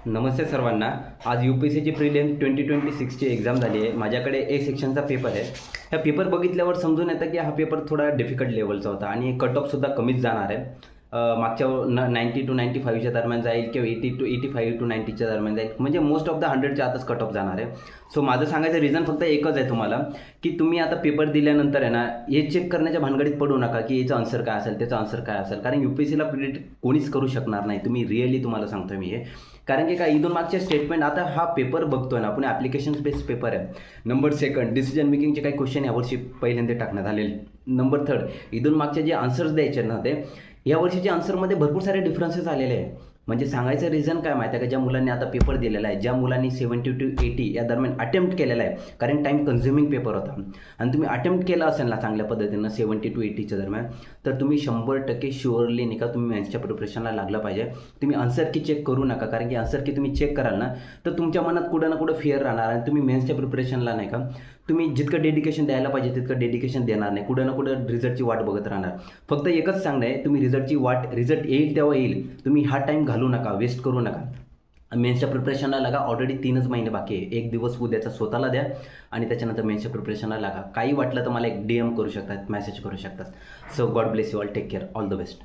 नमस्ते सर्वांना. आज UPSCची prelim 2026ची exam झाली आहे. माझ्याकडे ए सेक्शनचा पेपर आहे. हा पेपर बघितल्यावर समजून येतं की हा पेपर थोडा डिफिकल्ट लेवलचा होता आणि कट ऑफसुद्धा कमीच जाणार आहे. मागच्या 90 to 95च्या दरम्यान जाईल किंवा 80 to 85 to 90च्या दरम्यान जाईल. म्हणजे मोस्ट ऑफ द 100च्या आतच कट ऑफ जाणार आहे. सो माझं सांगायचं रिझन फक्त एकच आहे तुम्हाला, की तुम्ही आता पेपर दिल्यानंतर आहे ना, हे चेक करण्याच्या भानगडीत पडू नका की याचं आन्सर काय असेल, त्याचं आन्सर काय असेल. कारण UPSCला प्रिडिक्ट कोणीच करू शकणार नाही. तुम्ही रिअली तुम्हाला सांगतोय मी हे. कारण की काय इथून मागचे स्टेटमेंट, आता हा पेपर बघतोय ना आपण, ॲप्लिकेशन बेस्ड पेपर आहे. नंबर सेकंड, डिसिजन मेकिंगचे काही क्वेश्चन यावर्षी पहिल्यांदा टाकण्यात आलेले. नंबर थर्ड, इथून मागचे जे आन्सर्स द्यायचे ना, ते यावर्षीच्या आन्सरमध्ये भरपूर सारे डिफरन्सेस आलेले आहे. म्हणजे सांगायचं रिझन काय माहिती आहे का, ज्या मुलांनी आता पेपर दिलेला आहे, ज्या मुलांनी 70 to 80 या दरम्यान अटेम्प्ट केलेला आहे, कारण टाईम कन्झ्युमिंग पेपर होता, आणि तुम्ही अटेम्प्ट केला असेल ना चांगल्या पद्धतीनं 70 to 80च्या दरम्यान, तर तुम्ही 100% शुअरली नाही का तुम्ही मेन्सच्या प्रिपरेशनला लागलं पाहिजे. तुम्ही आन्सर की चेक करू नका, कारण की आन्सर की तुम्ही चेक कराल ना, तर तुमच्या मनात कुठं ना कुठं फिअर राहणार आणि तुम्ही मेन्सच्या प्रिपरेशनला नाही का तुम्ही जितकं डेडिकेशन द्यायला पाहिजे तितकं डेडिकेशन देणार नाही. कुठं ना कुठं रिझल्टची वाट बघत राहणार. फक्त एकच सांगणं आहे, तुम्ही रिझल्ट येईल तेव्हा येईल. तुम्ही हा टाईम घालू नका, वेस्ट करू नका. मेन्सच्या प्रिपरेशनला लागा. ऑलरेडी 3च महिने बाकी आहे. एक दिवस उद्याचा स्वतःला द्या आणि त्याच्यानंतर मेन्सच्या प्रिपरेशनला लागा. काही वाटलं तर मला एक DM करू शकतात, मेसेज करू शकतात. So God bless you all. Take care. All the best.